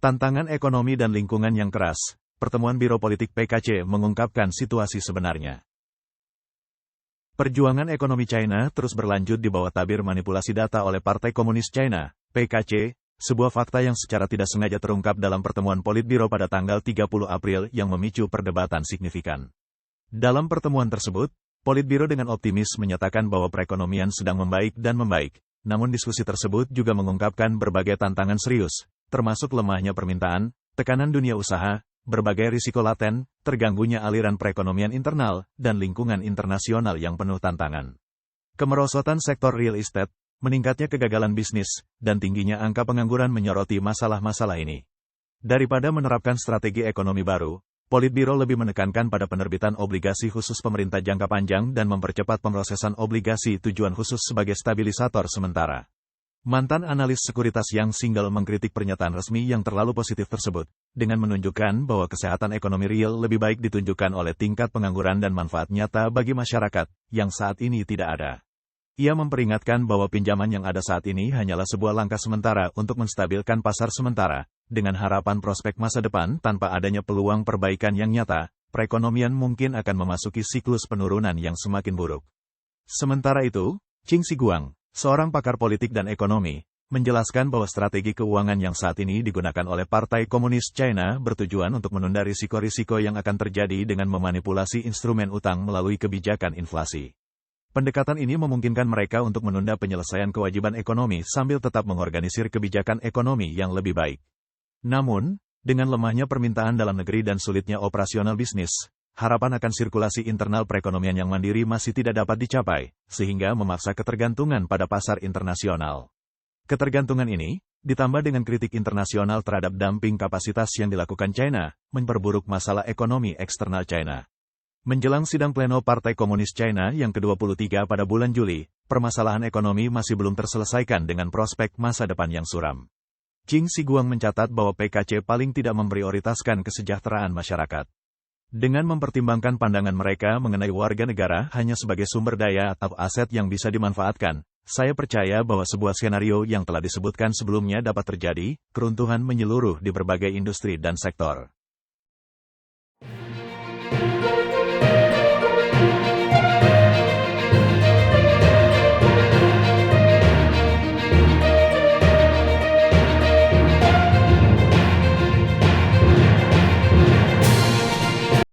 Tantangan ekonomi dan lingkungan yang keras, pertemuan Biro Politik PKC mengungkapkan situasi sebenarnya. Perjuangan ekonomi China terus berlanjut di bawah tabir manipulasi data oleh Partai Komunis China, PKC, sebuah fakta yang secara tidak sengaja terungkap dalam pertemuan Politbiro pada tanggal 30 April yang memicu perdebatan signifikan. Dalam pertemuan tersebut, Politbiro dengan optimis menyatakan bahwa perekonomian sedang membaik dan membaik, namun diskusi tersebut juga mengungkapkan berbagai tantangan serius, termasuk lemahnya permintaan, tekanan dunia usaha, berbagai risiko laten, terganggunya aliran perekonomian internal, dan lingkungan internasional yang penuh tantangan. Kemerosotan sektor real estate, meningkatnya kegagalan bisnis, dan tingginya angka pengangguran menyoroti masalah-masalah ini. Daripada menerapkan strategi ekonomi baru, Politbiro lebih menekankan pada penerbitan obligasi khusus pemerintah jangka panjang dan mempercepat pemrosesan obligasi tujuan khusus sebagai stabilisator sementara. Mantan analis sekuritas Yang Single mengkritik pernyataan resmi yang terlalu positif tersebut, dengan menunjukkan bahwa kesehatan ekonomi real lebih baik ditunjukkan oleh tingkat pengangguran dan manfaat nyata bagi masyarakat, yang saat ini tidak ada. Ia memperingatkan bahwa pinjaman yang ada saat ini hanyalah sebuah langkah sementara untuk menstabilkan pasar sementara, dengan harapan prospek masa depan tanpa adanya peluang perbaikan yang nyata, perekonomian mungkin akan memasuki siklus penurunan yang semakin buruk. Sementara itu, Qing Shiguang, seorang pakar politik dan ekonomi, menjelaskan bahwa strategi keuangan yang saat ini digunakan oleh Partai Komunis China bertujuan untuk menunda risiko-risiko yang akan terjadi dengan memanipulasi instrumen utang melalui kebijakan inflasi. Pendekatan ini memungkinkan mereka untuk menunda penyelesaian kewajiban ekonomi sambil tetap mengorganisir kebijakan ekonomi yang lebih baik. Namun, dengan lemahnya permintaan dalam negeri dan sulitnya operasional bisnis, harapan akan sirkulasi internal perekonomian yang mandiri masih tidak dapat dicapai, sehingga memaksa ketergantungan pada pasar internasional. Ketergantungan ini, ditambah dengan kritik internasional terhadap dumping kapasitas yang dilakukan China, memperburuk masalah ekonomi eksternal China. Menjelang sidang pleno Partai Komunis China yang ke-23 pada bulan Juli, permasalahan ekonomi masih belum terselesaikan dengan prospek masa depan yang suram. Qing Shiguang mencatat bahwa PKC paling tidak memprioritaskan kesejahteraan masyarakat. Dengan mempertimbangkan pandangan mereka mengenai warga negara hanya sebagai sumber daya atau aset yang bisa dimanfaatkan, saya percaya bahwa sebuah skenario yang telah disebutkan sebelumnya dapat terjadi, keruntuhan menyeluruh di berbagai industri dan sektor.